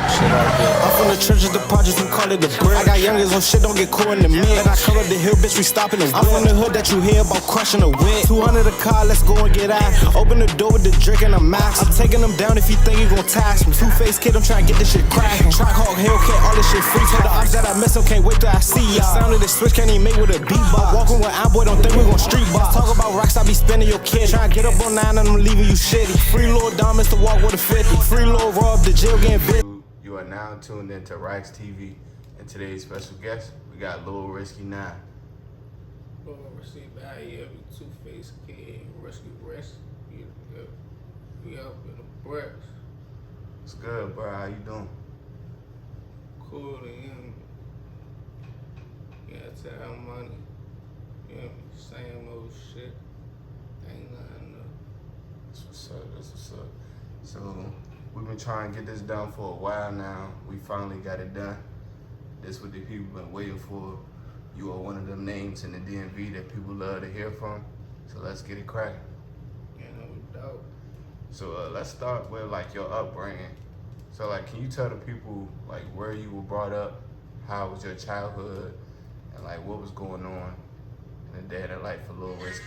Shit out there. I'm from the churches, the projects, we call it the brick. I got youngers on shit, don't get caught in the mix. And I come up the hill, bitch, we stopping the whip. I'm from the hood that you hear about crushing the whip. 200 a car, let's go and get out. Open the door with the drink and a max. I'm taking them down if you think you gon' tax me. Two-faced kid, I'm trying to get this shit cracking. Track Hawk, Hellcat, all this shit free. Told the ops that I miss them, can't wait till I see y'all. Sound of the switch, can't even make with a beatbox. Walking with our boy, don't think we gon' street box. Talk about rocks, I be spending your kid. Trying to get up on 9 and I'm leaving you shitty. Free Lord Diamonds to walk with a 50. Free Lord Rob, the jail getting bit. You are now tuned into RackzTV, and today's special guest, we got LulRisque9. LulRisque9, yeah, we two-faced kid, risky. We up in the bricks. What's good, bro? How you doing? Cool, yeah, time money. Yeah, same old shit. Ain't nothing new. That's what's up. So, we've been trying to get this done for a while now. We finally got it done. This is what the people been waiting for. You are one of them names in the DMV that people love to hear from. So let's get it cracking. Yeah, no doubt. So let's start with like your upbringing. So like, can you tell the people like where you were brought up, how was your childhood, and like what was going on in the day-to-day life for LulRisque?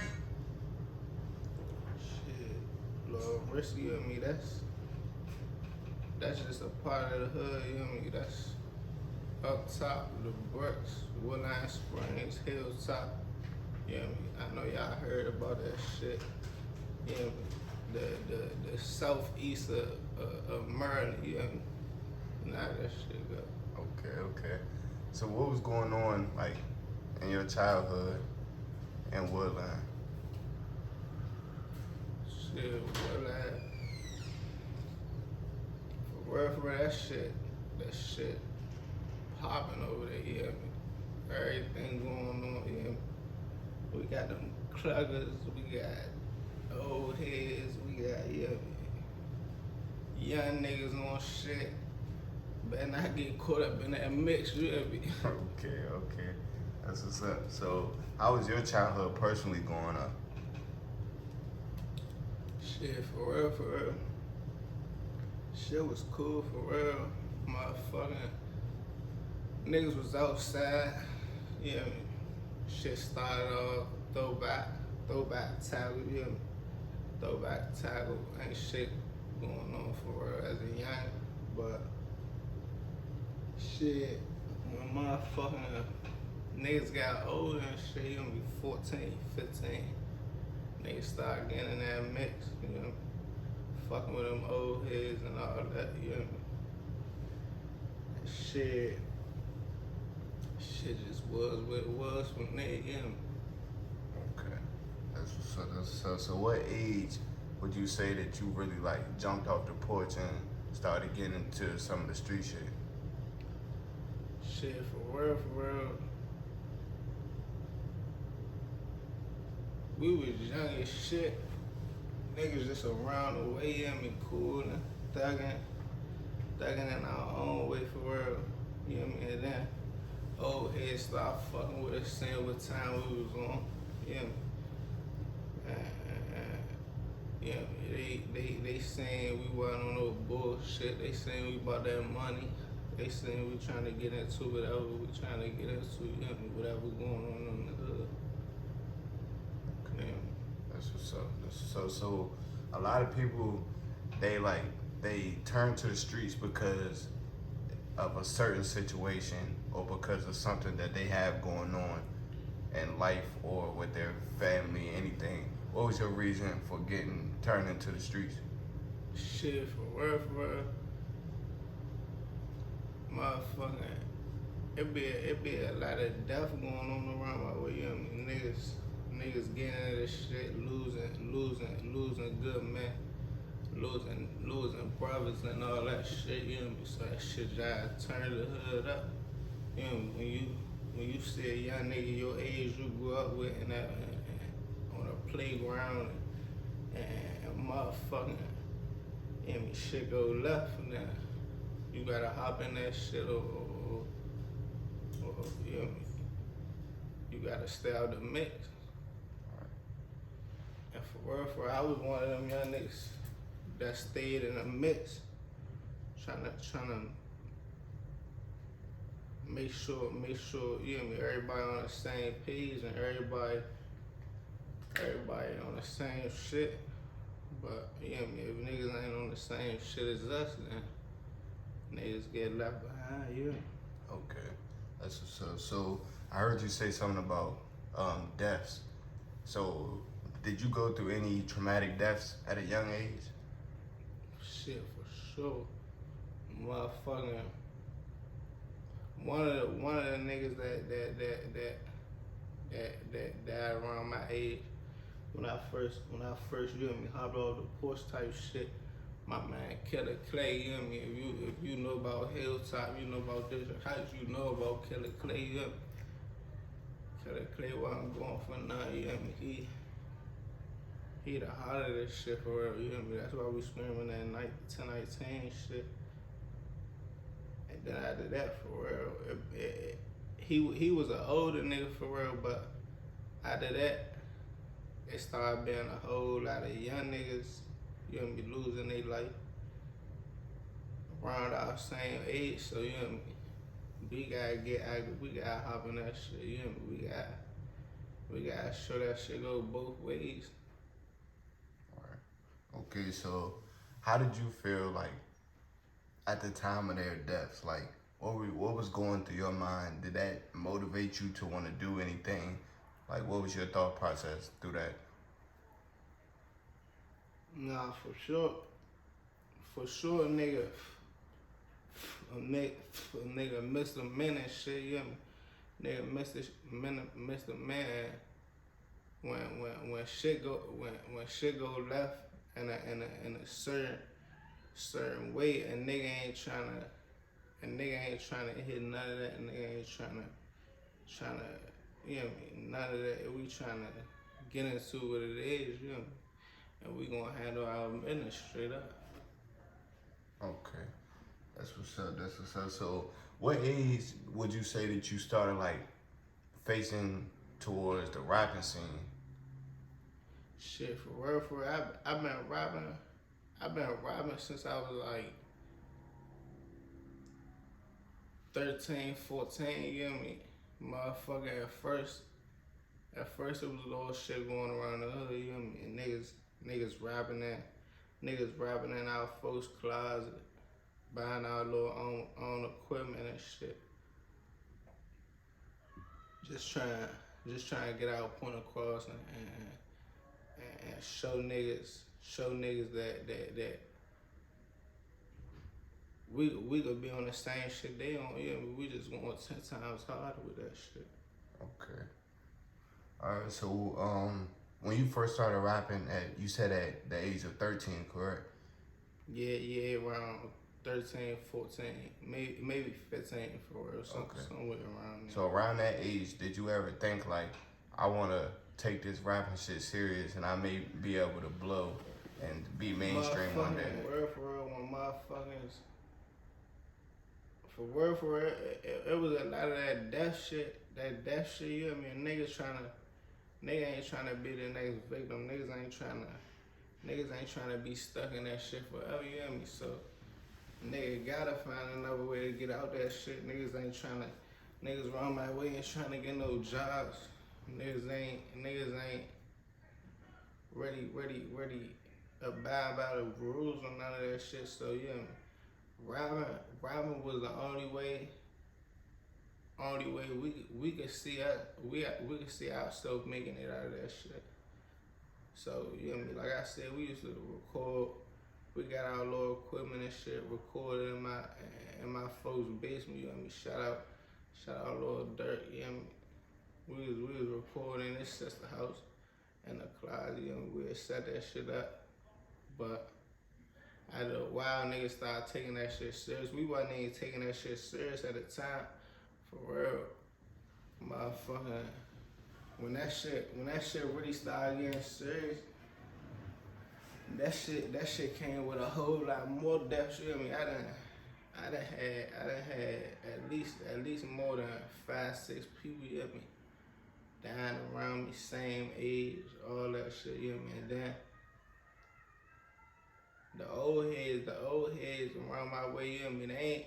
Shit, LulRisque, you know what I mean? That's just a part of the hood, you know what I mean? That's up top of the bricks, Woodline Springs, Hilltop. You know what I mean? I know y'all heard about that shit. You know what I mean? The southeast of Maryland, you know what I mean? Now that shit go. Okay. So what was going on like in your childhood in Woodline? Shit, Woodline. For real, that shit popping over there, you know what I mean? Everything going on, you know what I mean? We got them cluggers, we got old heads, we got, you know what I mean? Young niggas on shit. Better not get caught up in that mix, you know what I mean? Okay. That's what's up. So how was your childhood personally growing up? Shit, for real. Shit was cool, for real. Motherfucking niggas was outside, you know what I mean? Shit started off throwback tackle, you know what I mean? Throwback tackle, ain't shit going on for real as a young, but shit, when motherfucking niggas got older and shit, you know, be 14, 15, niggas started getting in that mix, you know, fucking with them old heads and all that, you know what I mean? Shit just was what it was from there, you know. Okay, that's what's up. So what age would you say that you really like jumped off the porch and started getting into some of the street shit? Shit, for real. We was young as shit. Niggas just around the way, you know what I mean, cool and thugging in our own way, for real. You know what I mean? And then old heads start fucking with us, saying what time we was on. You know what I mean? You know, they saying we wasn't on no bullshit. They saying we about that money. They saying we trying to get into whatever we trying to get into, you know, whatever going on in the hood. Okay. Yeah. That's what's up. So a lot of people, they turn to the streets because of a certain situation or because of something that they have going on in life or with their family, anything. What was your reason for getting turned into the streets? Shit, for real. Motherfucking, it be a lot of death going on around my way, you know what I mean? Niggas getting into this shit, losing good men, losing brothers and all that shit, you know what I mean? So that shit just turn the hood up. You know, when you see a young nigga your age you grew up with and on a playground and motherfucking, you know, shit go left and then you gotta hop in that shit or you know, you gotta stay out the mix. And for real, I was one of them young niggas that stayed in the mix. trying to make sure, you know what I mean, everybody on the same page and everybody on the same shit. But you know what I mean, if niggas ain't on the same shit as us, then niggas get left behind, you. Okay, that's what's up. So I heard you say something about deaths. So did you go through any traumatic deaths at a young age? Shit, for sure. Motherfucking one of the niggas that died around my age when I first you know what I mean, hopped off the porch type shit. My man Killer Clay, you know what I mean? If you know about Hilltop, you know about District Heights, you know about Killer Clay, you know what I mean? Killer Clay wasn't going for nothing, you know what I mean? He the heart of this shit for real, you know what I mean? That's why we screaming that 1019 shit. And then after that, for real, he was an older nigga for real, but after that, it started being a whole lot of young niggas, you know what I mean, losing their life around our same age. So you know what I mean, we gotta hop in that shit. You know what I mean, we gotta show that shit go both ways. Alright. Okay, so how did you feel like at the time of their deaths? Like what was going through your mind? Did that motivate you to want to do anything? Like what was your thought process through that? Nah, for sure, nigga, Mr. Menace shit, you know what I mean? Nigga, Mr. Man, when shit go left in a certain way, a nigga ain't tryna hit none of that. A nigga ain't tryna, you know what I mean? None of that. We tryna get into what it is, you know what I mean? And we gonna handle our business straight up. Okay, that's what's up. So what age would you say that you started like facing towards the rapping scene? Shit, for real, I've been rapping since I was like 13, 14, you know what I mean? Motherfucker, at first it was a little shit going around the hood, you know what I mean? Niggas rapping in our folks' closet, buying our little own equipment and shit. Just trying to get our point across and show niggas that we could be on the same shit they on. Yeah, we just going 10 times harder with that shit. Okay. Alright, so when you first started rapping you said at the age of 13, correct? Yeah, around 13, 14, maybe 15 for real, somewhere around there. So around that age, did you ever think like, I wanna take this rapping shit serious and I may be able to blow and be mainstream one day? For real, when motherfuckers, for real, it was a lot of that death shit, you know what I mean? Niggas ain't trying to be the next victim. Niggas ain't trying to be stuck in that shit forever, you know what I mean? So, nigga gotta find another way to get out that shit. Niggas run my way and trying to get no jobs. Niggas ain't ready abide by the rules or none of that shit. So, you know, rapping was the only way we could see ourselves making it out of that shit. So, you know what I mean? Like I said, we used to record. We got our little equipment and shit recorded in my folks' basement. You know what I mean? Shout out Lil Dirt. You know what I mean? We was recording in his sister house in the closet. You know, we had set that shit up. But after a while, niggas started taking that shit serious. We wasn't even taking that shit serious at the time. For real, motherfucker. When that shit really started getting serious, that shit came with a whole lot more depth. You know what I mean? I done had at least more than 5, 6 people, you know what I mean, dying around me, same age, all that shit, you know what I mean? the old heads around my way, you know what I mean?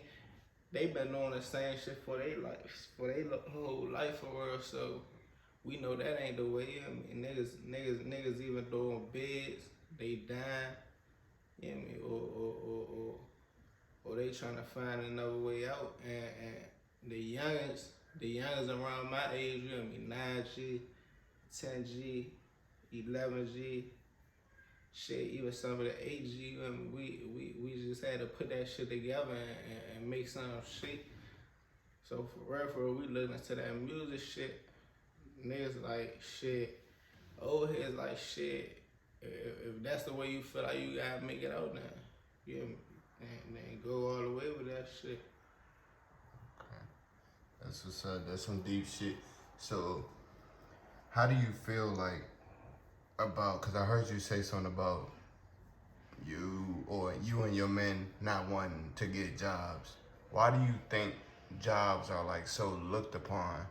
They been doing the same shit for their life, for their whole life for real. So we know that ain't the way, you know what I mean? Niggas even doing bids, they dying, you know what I mean? Or they trying to find another way out. And the youngest around my age, you know what I mean? 9G, 10G, 11G, shit, even some of the 8G, you know what I mean? We just had to put that shit together and make some shit. So for real, we looking into that music shit. Niggas like shit. Old heads like shit. If that's the way you feel like you gotta make it out now, you know what I mean? And go all the way with that shit. Okay. That's what's up. That's some deep shit. So, how do you feel like about, because I heard you say something about you and your men not wanting to get jobs. Why do you think jobs are like so looked upon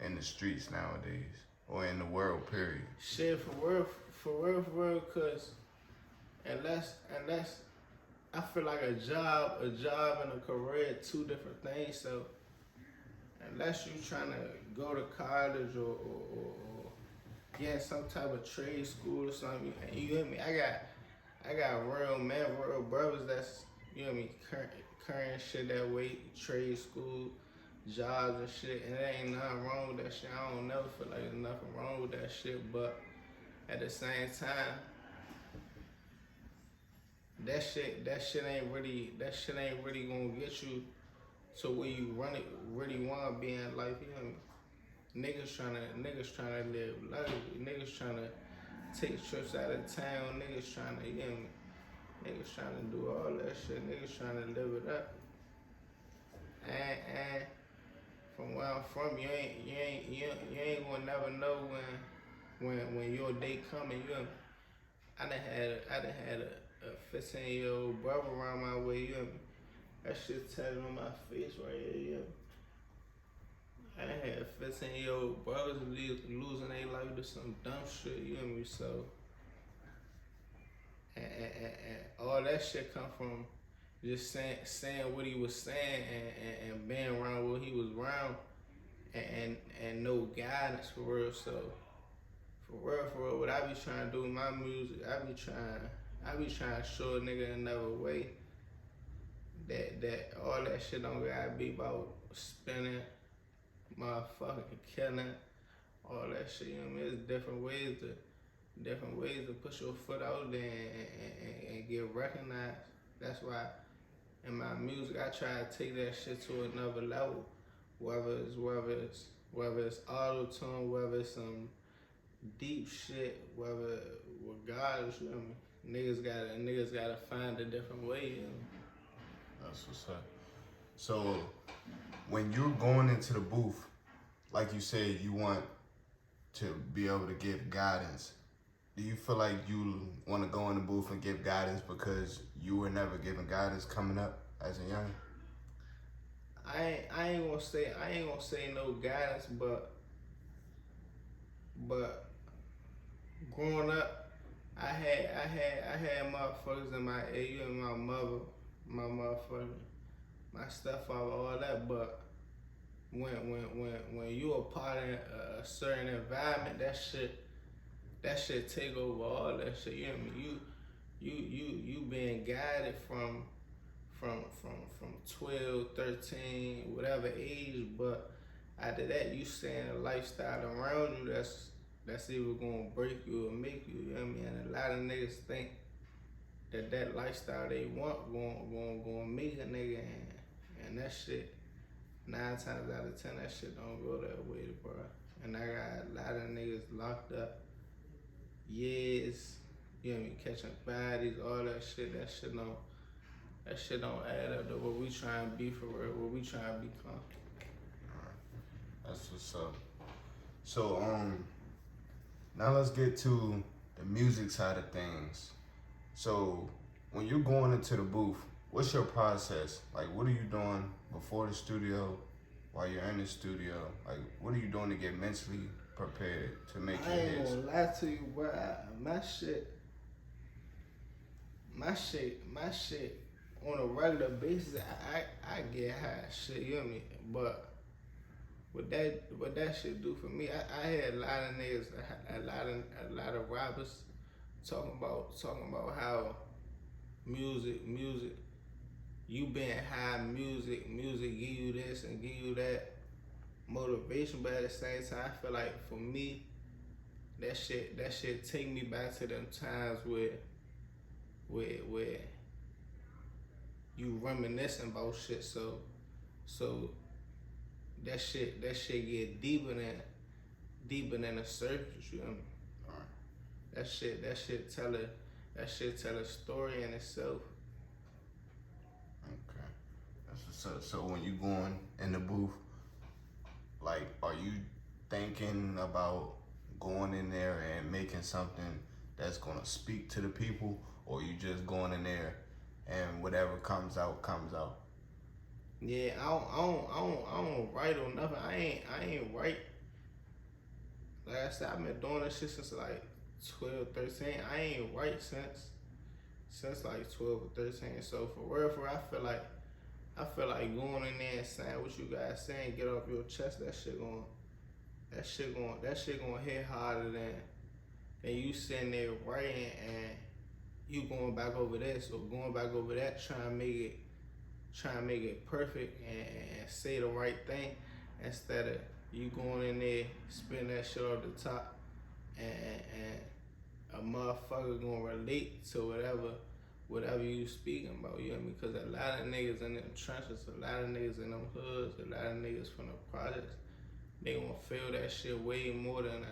in the streets nowadays or in the world, period? Shit, for real, cause unless I feel like a job and a career, two different things. So unless you trying to go to college or get some type of trade school or something, you hear me? I got real brothers that's, you know what I mean, current shit that way, trade school, jobs and shit, and there ain't nothing wrong with that shit. I don't never feel like there's nothing wrong with that shit, but at the same time, that shit ain't really gonna get you to where you really wanna be in life. You know what I mean? Niggas tryna live life. Niggas tryna take trips out of town. Niggas tryna, you know what I mean? Niggas tryna do all that shit. Niggas tryna live it up. And from where I'm from, you ain't gonna never know when your day coming. You know, I done had a 15-year-old brother around my way. You know, that shit tatted on my face right here. You know, I done had 15-year-old brothers losing their life to some dumb shit. You know me? So, and all that shit come from just saying what he was saying and being around what he was around and no guidance for real. So for real, what I be trying to do with my music, I be trying to show a nigga another way that all that shit don't gotta be about spinning, motherfucking killing, all that shit. You know what I mean? It's different ways to push your foot out there and get recognized. That's why in my music I try to take that shit to another level. Whether it's auto-tune, whether it's some deep shit, whether regardless, you know what I mean? Niggas gotta find a different way, you know? That's what's up. So when you're going into the booth, like you said, you want to be able to give guidance. Do you feel like you want to go in the booth and give guidance because you were never given guidance coming up as a young? I ain't gonna say no guidance, but growing up, I had motherfuckers in my area, my mother, my motherfucker, my stepfather, all that. But when you a part of a certain environment, that shit take over all that shit. You know what I mean? You being guided from 12, 13, whatever age, but after that you seeing a lifestyle around you that's either gonna break you or make you. You know what I mean? And a lot of niggas think that lifestyle they want gonna make a nigga, and that shit 9 times out of 10 that shit don't go that way, bro. And I got a lot of niggas locked up years, you know what I mean, catching bodies, all that shit. That shit don't add up to what we trying to be for real, what we trying to become. That's what's up. So now let's get to the music side of things. So when you're going into the booth, what's your process? Like, what are you doing before the studio, while you're in the studio? Like, what are you doing to get mentally prepared to make your hits? I ain't gonna lie to you, bro. My shit, my shit on a regular basis, I get high shit, you know me. But what that shit do for me, I had a lot of niggas, a lot of rappers talking about how music, you being high, music give you this and give you that motivation, but at the same time, I feel like for me, that shit take me back to them times where you reminiscing about shit, so that shit get deeper than the surface, you know what I mean? Alright. That shit tell a story in itself. Okay. That's what's up. So when you going in the booth, like, are you thinking about going in there and making something that's gonna speak to the people, or you just going in there and whatever comes out comes out? Yeah, I don't write or nothing. I ain't write. Like I said, I've been doing this shit since like 12, 13. I ain't write since like 12 or 13. So for real, I feel like going in there and saying what you guys saying, get off your chest. That shit gonna hit harder than you sitting there writing and you going back over this or going back over that, trying to make it perfect and say the right thing, instead of you going in there, spin that shit off the top, and a motherfucker gonna relate to whatever you speaking about, you know what I mean? Because a lot of niggas in them trenches, a lot of niggas in them hoods, a lot of niggas from the projects, they gonna feel that shit way more than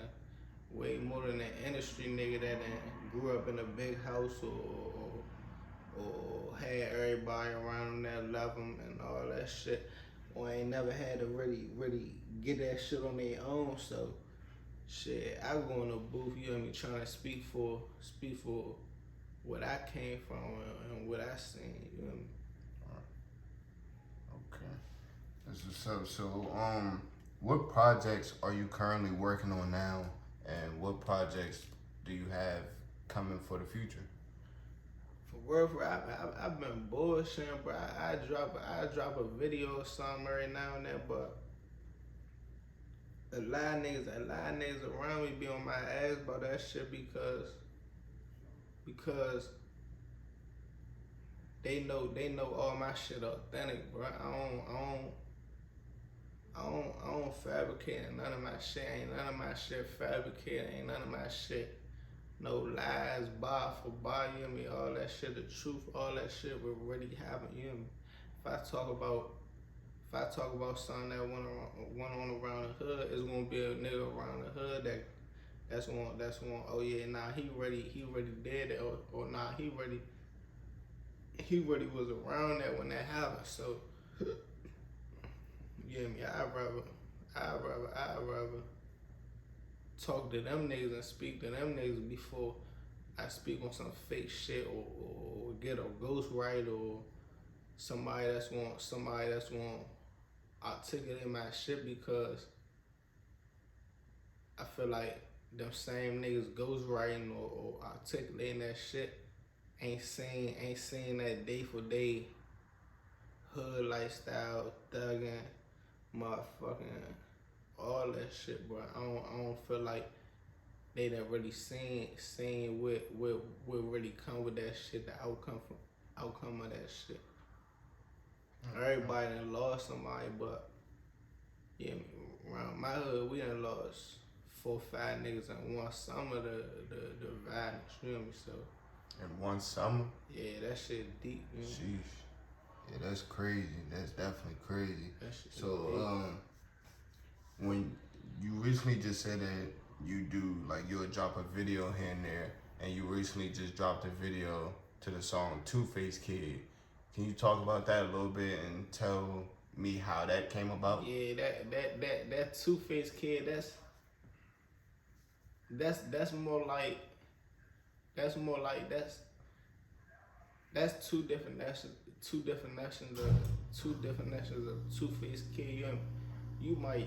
an industry nigga that grew up in a big house or had everybody around them that love them and all that shit, or ain't never had to really get that shit on their own. So shit, I go in the booth, you know what I mean, trying to speak for what I came from and what I seen, you know what I mean? Okay. That's what's up. So what projects are you currently working on now, and what projects do you have coming for the future? For real, I've been bullshitting, bro. I drop a video or something every now and then, but a lot of niggas around me be on my ass about that shit because they know all my shit authentic, bro. I don't fabricate none of my shit. Ain't none of my shit fabricated. Ain't none of my shit no lies, bar for bar, you know what I mean? All that shit, the truth, all that shit will really happen, you know what I mean? If I talk about something that went on around the hood, it's gonna be a nigga around the hood that's one. Oh yeah, nah, he really did it, or nah, he really was around that when that happened. So you know what I mean? I'd rather talk to them niggas and speak to them niggas before I speak on some fake shit or get a ghostwriter or somebody that's want articulate my shit, because I feel like them same niggas ghostwriting or articulating that shit ain't seen that day for day hood lifestyle, thugging, motherfucking, all that shit, bro. I don't feel like they done really seen what really come with that shit, the outcome of that shit. Everybody done lost somebody, but yeah, around my hood, we done lost 4 or 5 niggas in one summer the violence, you know what I mean? So In one summer? yeah, that shit deep, you know? Sheesh. Yeah, that's crazy. That's definitely crazy. That shit So when you recently just said that you do, like, you'll drop a video here and there, and you recently just dropped a video to the song Two-Face Kid. Can you talk about that a little bit and tell me how that came about? Yeah, that Two-Face Kid, that's more like that's two definitions of Two-Face Kid. You might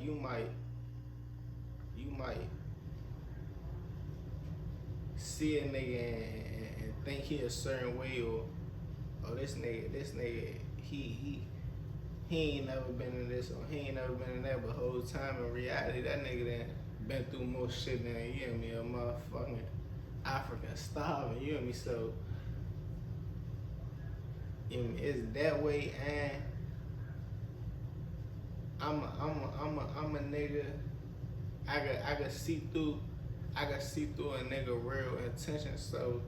see a nigga and think he a certain way, or this nigga, he ain't never been in this, or he ain't never been in that, but whole time in reality, that nigga done been through more shit than, you know me, a motherfucking African starving, you know me, so, you know me, it's that way, and I'm a nigga, I can see through a nigga real intention, so,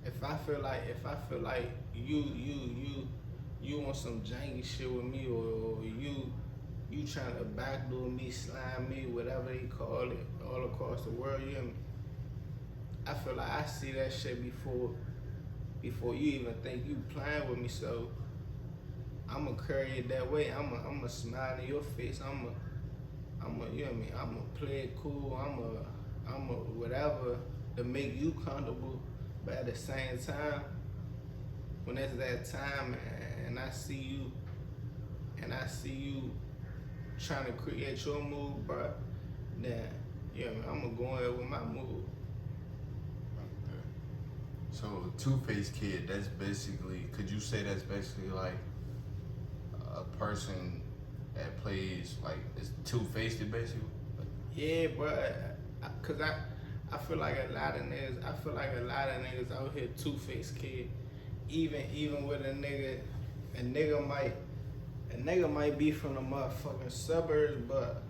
if I feel like you on some janky shit with me, or you trying to backdoor me, slime me, whatever they call it, all across the world, you hear me? I feel like I see that shit before you even think you playing with me, so I'ma carry it that way. I'ma smile in your face. I'ma you know what I mean? I'ma play it cool. I'ma whatever to make you comfortable. But at the same time, when it's that time and I see you trying to create your move, bro, then yeah, I'm gonna go in with my move. Okay. So Two-Faced Kid, that's basically, could you say that's basically like a person that plays like, it's two-faced basically? Yeah, bro, cause I feel like a lot of niggas out here Two-Faced Kid. Even with a nigga might be from the motherfucking suburbs, but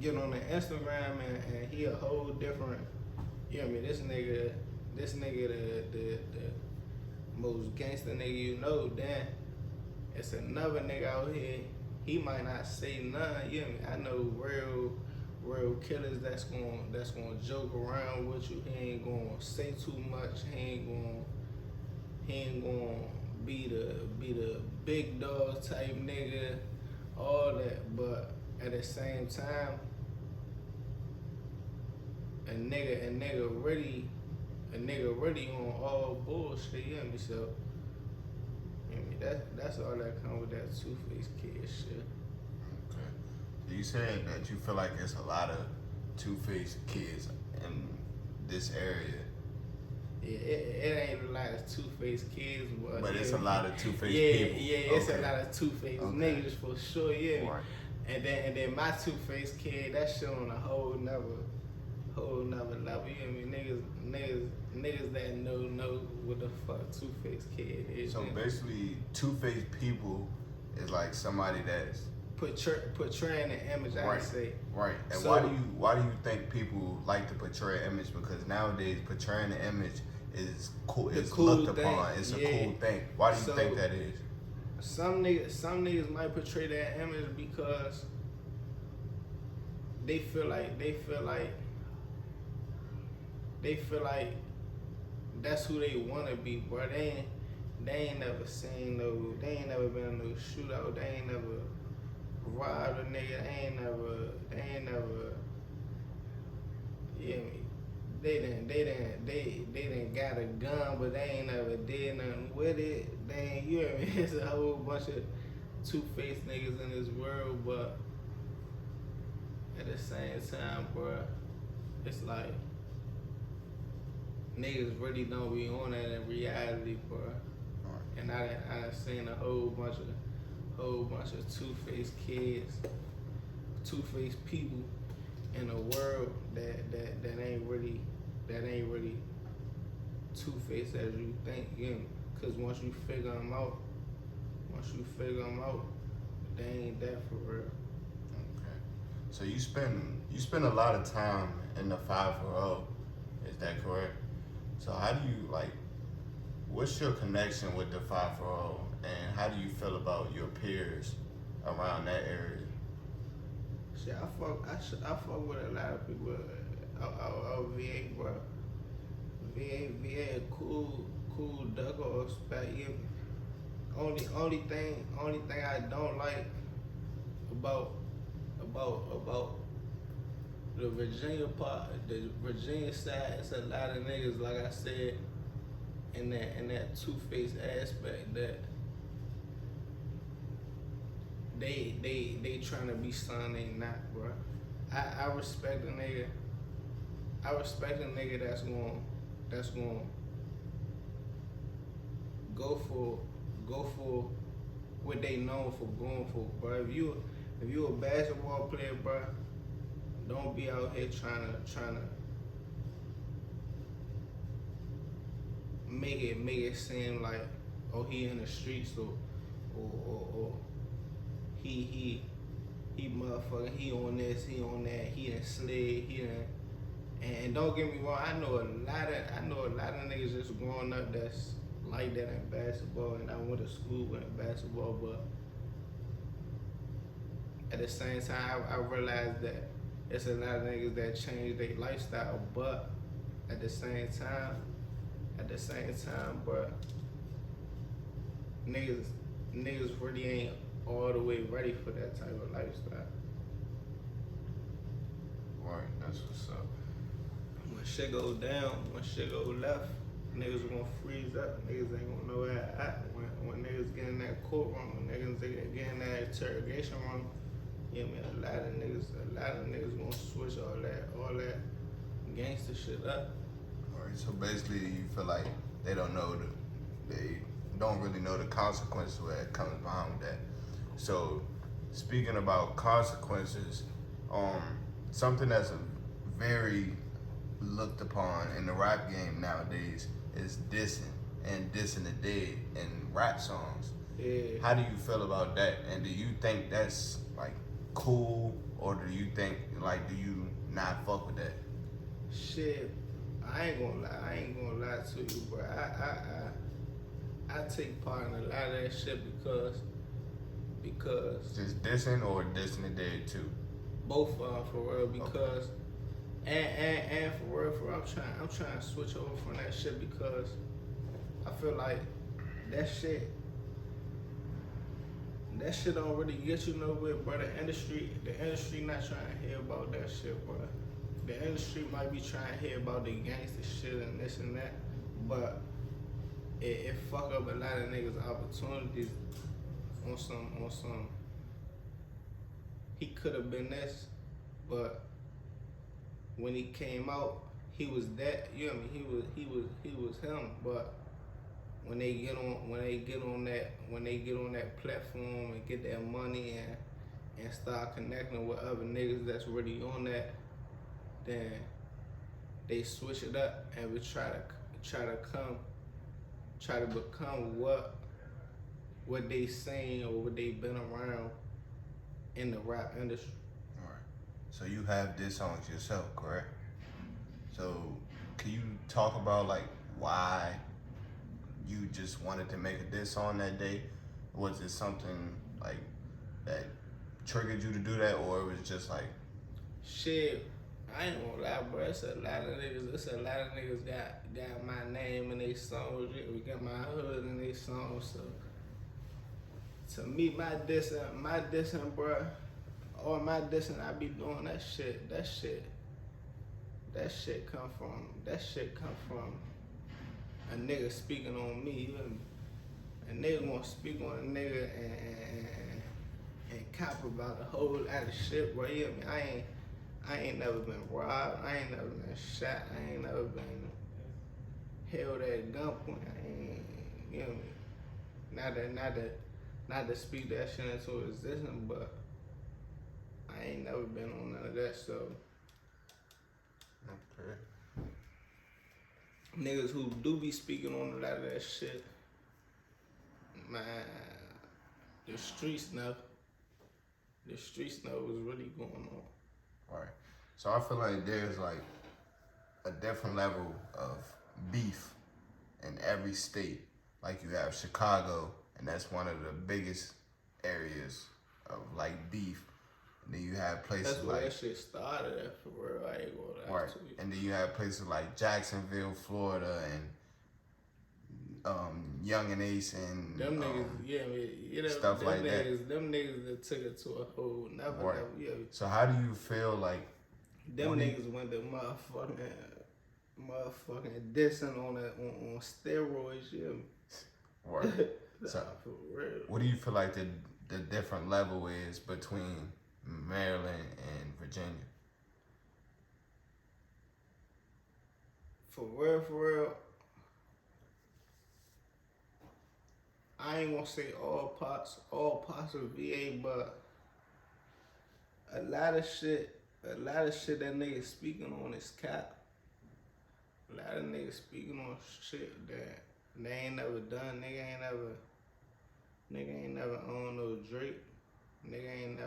get on the Instagram and he a whole different, you know what I mean, this nigga the most gangster nigga you know, then it's another nigga out here, he might not say none, you know what I mean? I know real killers that's gonna joke around with you. He ain't gonna say too much. He ain't gonna be the big dog type nigga, all that. But at the same time, a nigga really on all bullshit. You know me? So, you know me? That's all that come with that Two-Faced Kid shit. You said that you feel like there's a lot of Two-Faced kids in this area. Yeah, it ain't a lot of Two-Faced kids, but it's a lot of Two-Faced people. Yeah, it's a lot of Two-Faced niggas for sure, yeah. Right. And then my Two-Faced Kid, that shit on a whole nother level. You know what I mean? Niggas that know what the fuck Two-Faced Kid is. So basically, Two-Faced people is like somebody that's portraying an image, right, I would say. Right. And so, why do you think people like to portray an image? Because nowadays portraying an image is cool. It's cool looked upon. It's a cool thing. Why do you think that is? Some niggas might portray that image because they feel like that's who they wanna be, bro. They ain't never seen they ain't never been in no shootout. They ain't never robbed a nigga. They ain't never. Yeah, they done got a gun, but they ain't never did nothing with it. They ain't, you know what I mean? It's a whole bunch of Two-Faced niggas in this world, but at the same time, bro, it's like niggas really don't be on that in reality, bro. And I done seen a whole bunch of Two-Faced kids, Two-Faced people in a world that ain't really Two-Faced as you think, you know? Cause once you figure them out, they ain't that for real. Okay. So you spend a lot of time in the 540, is that correct? So how do you what's your connection with the 540, and how do you feel about your peers around that area? Shit, I fuck with a lot of people out VA, bro. VA a cool duck or spot. Yeah. Only thing I don't like about the Virginia part, the Virginia side, it's a lot of niggas, like I said, in that Two-Faced aspect, that they trying to be something they not, bro. I respect a nigga. I respect a nigga that's gonna go for what they known for going for, bro. If you a basketball player, bro, don't be out here trying to make it seem like, oh, he in the streets, or he motherfucking, he on this, he on that, he done slid, he done. And don't get me wrong, I know a lot of niggas just growing up that's like that in basketball, and I went to school with basketball, but at the same time, I realized that it's a lot of niggas that change their lifestyle, but at the same time, bro, niggas really ain't all the way ready for that type of lifestyle. Right, that's what's up. When shit go down, when shit go left, niggas gonna freeze up. Niggas ain't gonna know where to act. When niggas get in that courtroom, when niggas get in that interrogation room, you know what I mean? A lot of niggas gonna switch all that gangster shit up. Alright, so basically you feel like they don't really know the consequences that comes behind that. So speaking about consequences, something that's very looked upon in the rap game nowadays is dissing the dead in rap songs. Yeah. How do you feel about that? And do you think that's like cool, or do you think like, do you not fuck with that? Shit, I ain't gonna lie to you, bro. I take part in a lot of that shit because Just dissing or dissing the dead too? both for real, because and for real, I'm trying to switch over from that shit, because I feel like that shit don't really get you nowhere, bro. The industry not trying to hear about that shit, bro. The industry might be trying to hear about the gangster shit and this and that, but it fuck up a lot of niggas' opportunities on some. He could have been this, but when he came out, he was that. You know what I mean? He was him. But when they get on that platform and get that money and start connecting with other niggas that's really on that, then they switch it up and we try to become what they saying or what they been around in the rap industry. All right. So you have diss songs yourself, correct? So can you talk about like why you just wanted to make a diss song that day? Was it something like that triggered you to do that, or it was just like, shit, I ain't gonna lie, bro. It's a lot of niggas got my name in their songs. We got my hood in their songs. So to me, my dissing, bro, or my dissing, I be doing that shit. That shit come from a nigga speaking on me. You know? A nigga wanna speak on a nigga and cop about a whole lot of shit, bro. You know what I mean? I ain't never been robbed. I ain't never been shot. I ain't never been held at gunpoint. I ain't, you know what I mean? Not to speak that shit into existence, but I ain't never been on none of that stuff. okay, Niggas who do be speaking on a lot of that shit, man, the streets know what's really going on. all right. So I feel like there's like a different level of beef in every state. Like you have Chicago, and that's one of the biggest areas of like beef. And then you have places That's where like that shit started at, for real. I ain't gonna lie right, to you. and then you have places like Jacksonville, Florida, and Young and Ace and Them niggas, yeah, you know, stuff them like niggas, that. Them niggas that took it to a whole never, Right. yeah. So how do you feel like Them when niggas went to motherfucking dissing on steroids, yeah. right? So For real. what do you feel like the different level is between Maryland and Virginia? For real, I ain't gonna say all parts of VA, but a lot of shit that niggas speaking on is cap. A lot of niggas speaking on shit that they ain't never done. Nigga ain't never owned no Drake. Nigga ain't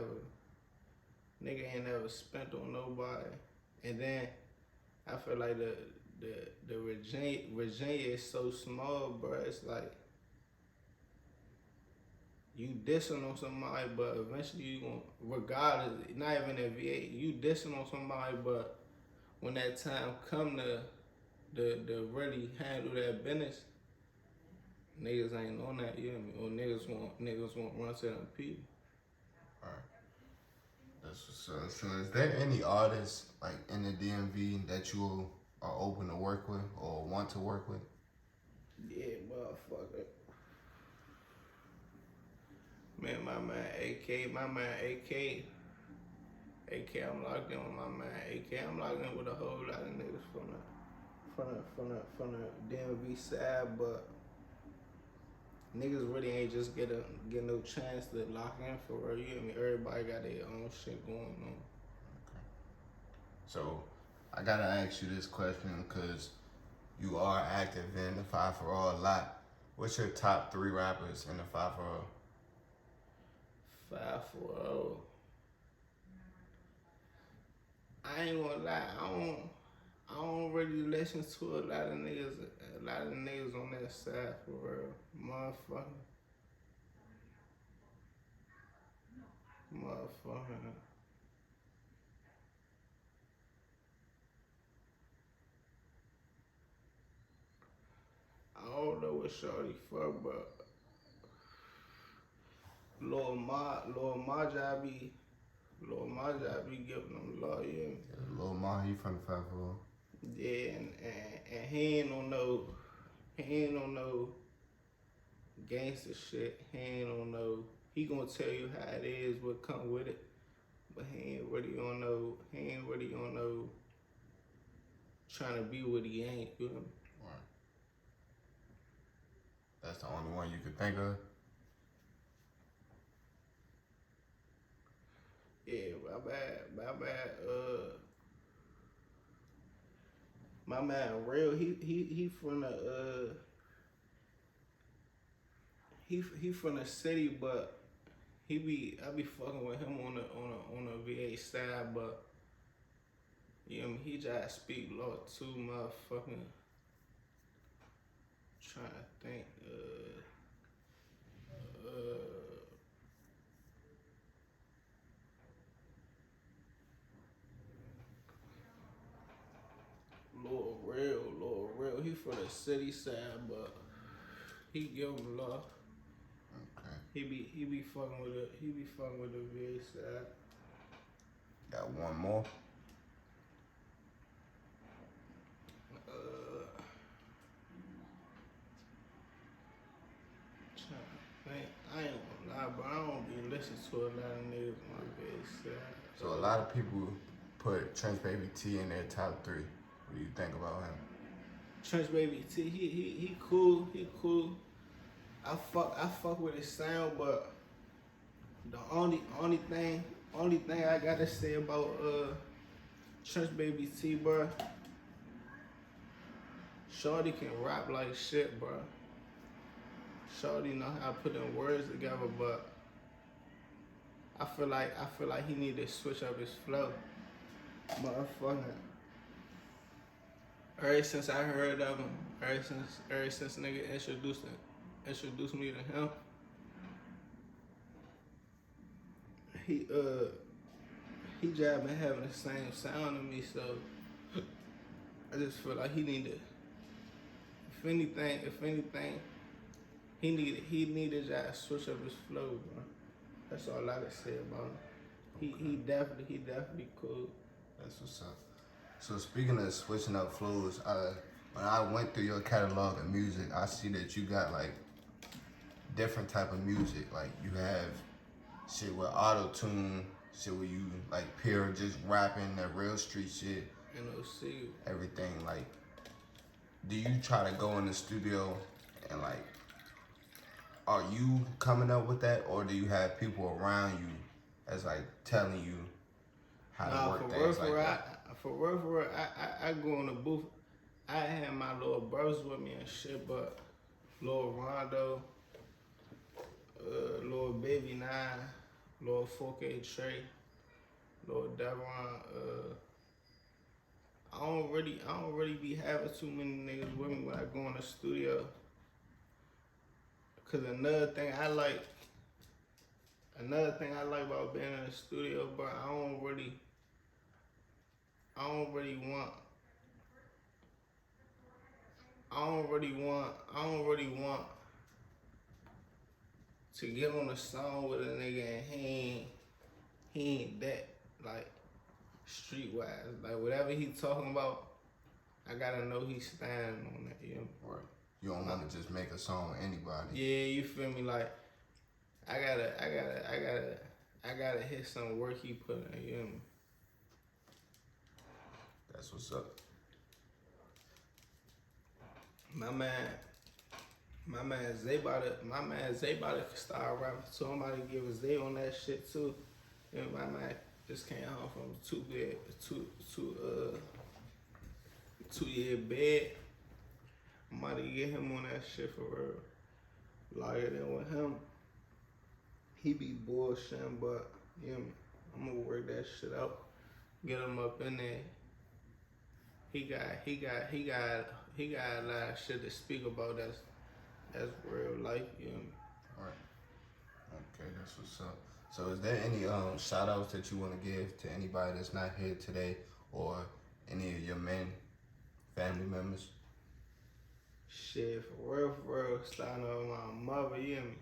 never spent on nobody. And then I feel like the Virginia is so small, bro. It's like you dissing on somebody, but eventually you gonna, regardless, not even in VA, you dissing on somebody, but when that time come to really handle that business, niggas ain't on that, you know what I mean? Or niggas won't run to them people. Alright. That's what's up. So is there any artists like in the DMV that you are open to work with or want to work with? Yeah, motherfucker. Man, my man AK, I'm locked in with my man AK. I'm locked in with a whole lot of niggas from the DMV side, but niggas really ain't just get no chance to lock in for real. You know what I mean? Everybody got their own shit going on. Okay. So I gotta ask you this question because you are active in the 5 for All a lot. What's your top 3 rappers in the 5 for All? 540. I ain't gonna lie, I don't really listen to a lot of niggas on that side for real. Motherfucker. I don't know what shorty for, but Lil Maja be giving them love, you know? Yeah, Lil Ma, he from the 5 for All. Yeah, and he ain't on no gangster shit. He gonna tell you how it is, what come with it, but he ain't really on no trying to be what he ain't, you know? Right. That's the only one you could think of? Yeah, my man Real, he from the he from the city, but I be fucking with him on the VA side, but you know, he just speak law too, motherfucking. Trying to think, Lil Real, he from the city side, but he give him love. Okay. He be fucking with the VA side. Got one more? I ain't gonna lie, bro. I don't be listening to a lot of niggas on my VA side. So a lot of people put Trench Baby T in their top 3. What do you think about him? Trench Baby T, he cool. I fuck with his sound, but the only thing I gotta say about Trench Baby T, bro, Shorty can rap like shit, bro. Shorty know how to put them words together, but I feel like he need to switch up his flow. Motherfucker. Ever since I heard of him, ever since nigga introduced me to him, he just been having the same sound to me, so I just feel like he need to, if anything, he need to just switch up his flow, bro. That's all I can say about him. He definitely cool. That's what's up. So speaking of switching up flows, when I went through your catalog of music, I see that you got like different type of music. Like you have shit with auto-tune, shit where you like pure just rapping that real street shit. NOC. Everything like do you try to go in the studio and like, are you coming up with that, or do you have people around you that's like telling you how to work things like that? For real, I go in the booth. I had my little brothers with me and shit, but Lil Rondo, Lil Baby 9, Lil 4K Trey, Lil Devon, I don't really be having too many niggas with me when I go in the studio. Cause another thing I like about being in the studio, but I don't really want to get on a song with a nigga and he ain't that like Streetwise. Like whatever he talking about, I gotta know he's standing on that. You know? Right. You don't want to just make a song with anybody. Yeah, you feel me? Like I gotta hit some work he put in. You know? That's what's up. My man Zay about to start rapping too. I'm about to give a Zay on that shit too. You know, my man just came home from 2 year bed. I'm about to get him on that shit for real. Longer than with him, he be bullshitting, but you know, I'm gonna work that shit out. Get him up in there. He got a lot of shit to speak about that's real life, you know. Right. Okay, that's what's up. So is there any shout outs that you want to give to anybody that's not here today, or any of your men, family members? Shit, for real, starting off my mother, you hear me?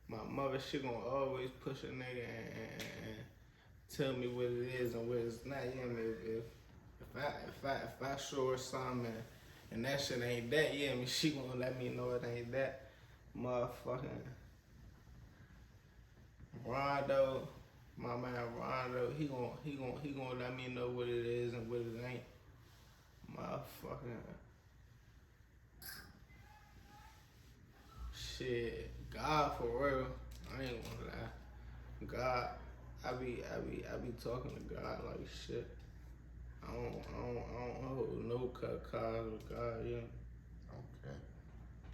My mother, she gonna always push a nigga and tell me what it is and what it's not, you hear me? If I show her something and that shit ain't that, you hear me? She gonna let me know it ain't that. Motherfucking Rondo, my man Rondo, he gonna let me know what it is and what it ain't. Motherfucking shit, God for real. I ain't gonna lie. God, I be talking to God like shit. I don't hold no cards with God, yeah. Okay,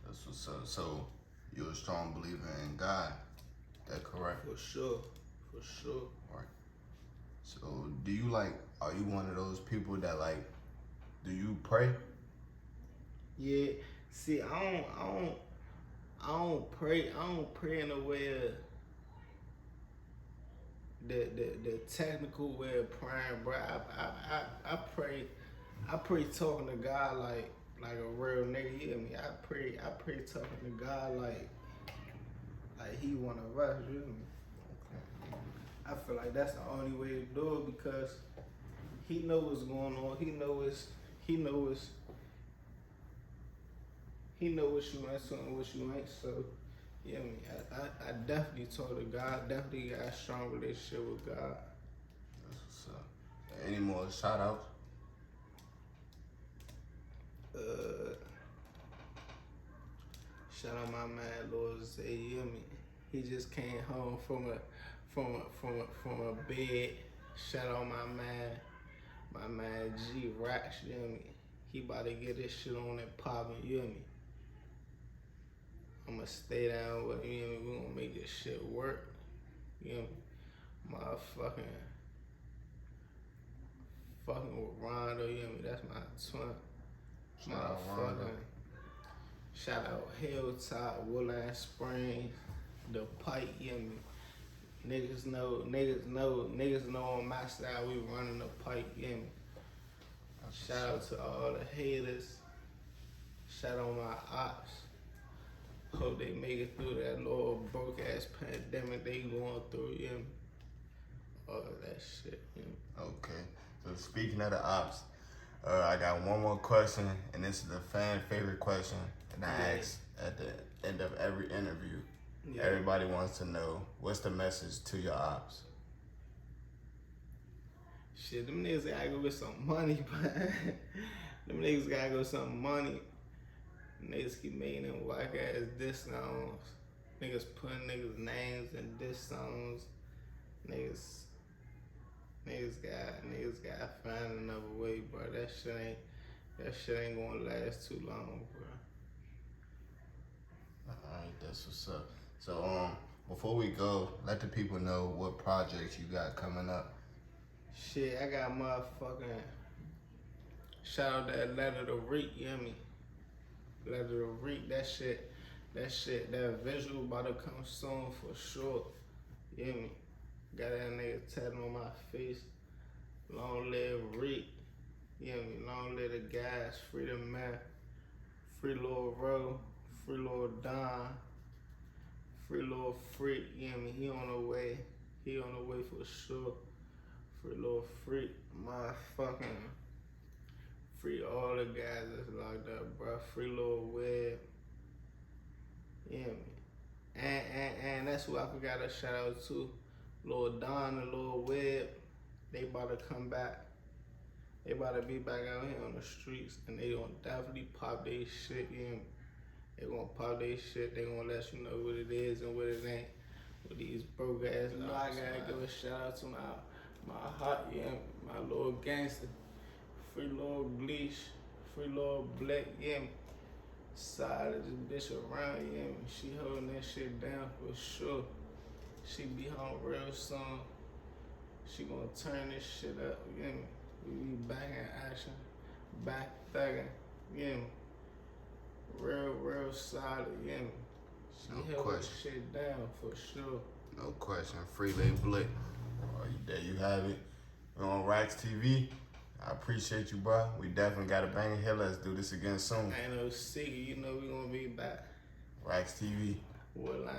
that's what's up. So you're a strong believer in God. That correct? For sure. Right. So are you one of those people that like, do you pray? Yeah. See, I don't pray in a way of the technical way of praying, bro. I pray talking to God like a real nigga, you hear me? I pray talking to God like he one of us, you hear me? Okay. I feel like that's the only way to do it because he know what's going on. He know what you into and what you ain't. So, yeah, I definitely talk to God. Definitely got a strong relationship with God. That's what's up. Any more shout outs? Shout out my man Lord Zay, you hear me? He just came home from a bed. Shout out my man G Racks, you hear me? He about to get this shit on and poppin', you hear me? I'ma stay down with him, you hear me? We gonna make this shit work, you hear me? Fucking with Rondo, you hear me? That's my twin. Shout out Rondo. Shout out Hilltop, Woodland Springs, The Pike, you hear me? Niggas know on my side we running The Pike, you hear me? Shout out to all the haters. Shout out my ops. Hope they make it through that little broke ass pandemic they going through, you hear me? All of that shit, you hear me? Okay. So speaking of the ops, I got one more question, and this is a fan favorite question that I ask at the end of every interview. Yeah. Everybody wants to know, what's the message to your ops? Shit, them niggas gotta go get some money, but them niggas gotta go get some money. Niggas keep making them whack ass diss songs. Niggas putting niggas' names in diss songs. Niggas got find another way, bro. That shit ain't gonna last too long, bro. Alright, that's what's up. So before we go, let the people know what projects you got coming up. Shit, I got motherfucking shout out that Letter to Reek, you hear me? Letter to Reek, that shit, visual about to come soon for sure. You hear me? Got that nigga tattooed on my face. Long live Reek. You hear me? Long live the guys. Free the man. Free Lil Rowe. Free Lil Don. Free Lil Freak. You hear me? He on the way. He on the way for sure. Free Lil Freak. Motherfucking. Free all the guys that's locked up, bro. Free Lil Web. You hear me? And that's who I forgot to shout out to. Lil Don and Lil Web. They about to come back. They about to be back out here on the streets, and they gonna definitely pop their shit. You hear me? They gonna pop their shit. They gonna let you know what it is and what it ain't. With these broke ass, you know, I gotta give a shout out to my hot, yeah, my little gangster. Free Lil Bleach, free Lil Black, yeah. Solid this bitch around, yeah. She holding that shit down for sure. She be home real soon. She gonna turn this shit up, yeah. We be back in action, back thugging, yeah. Real solid, yeah. She held this shit down for sure. No question. Free Lay Blick. There you have it. We're on RackzTV. I appreciate you, bro. We definitely got a banger here. Let's do this again soon. Ain't no secret. You know we gonna be back. RackzTV. What line?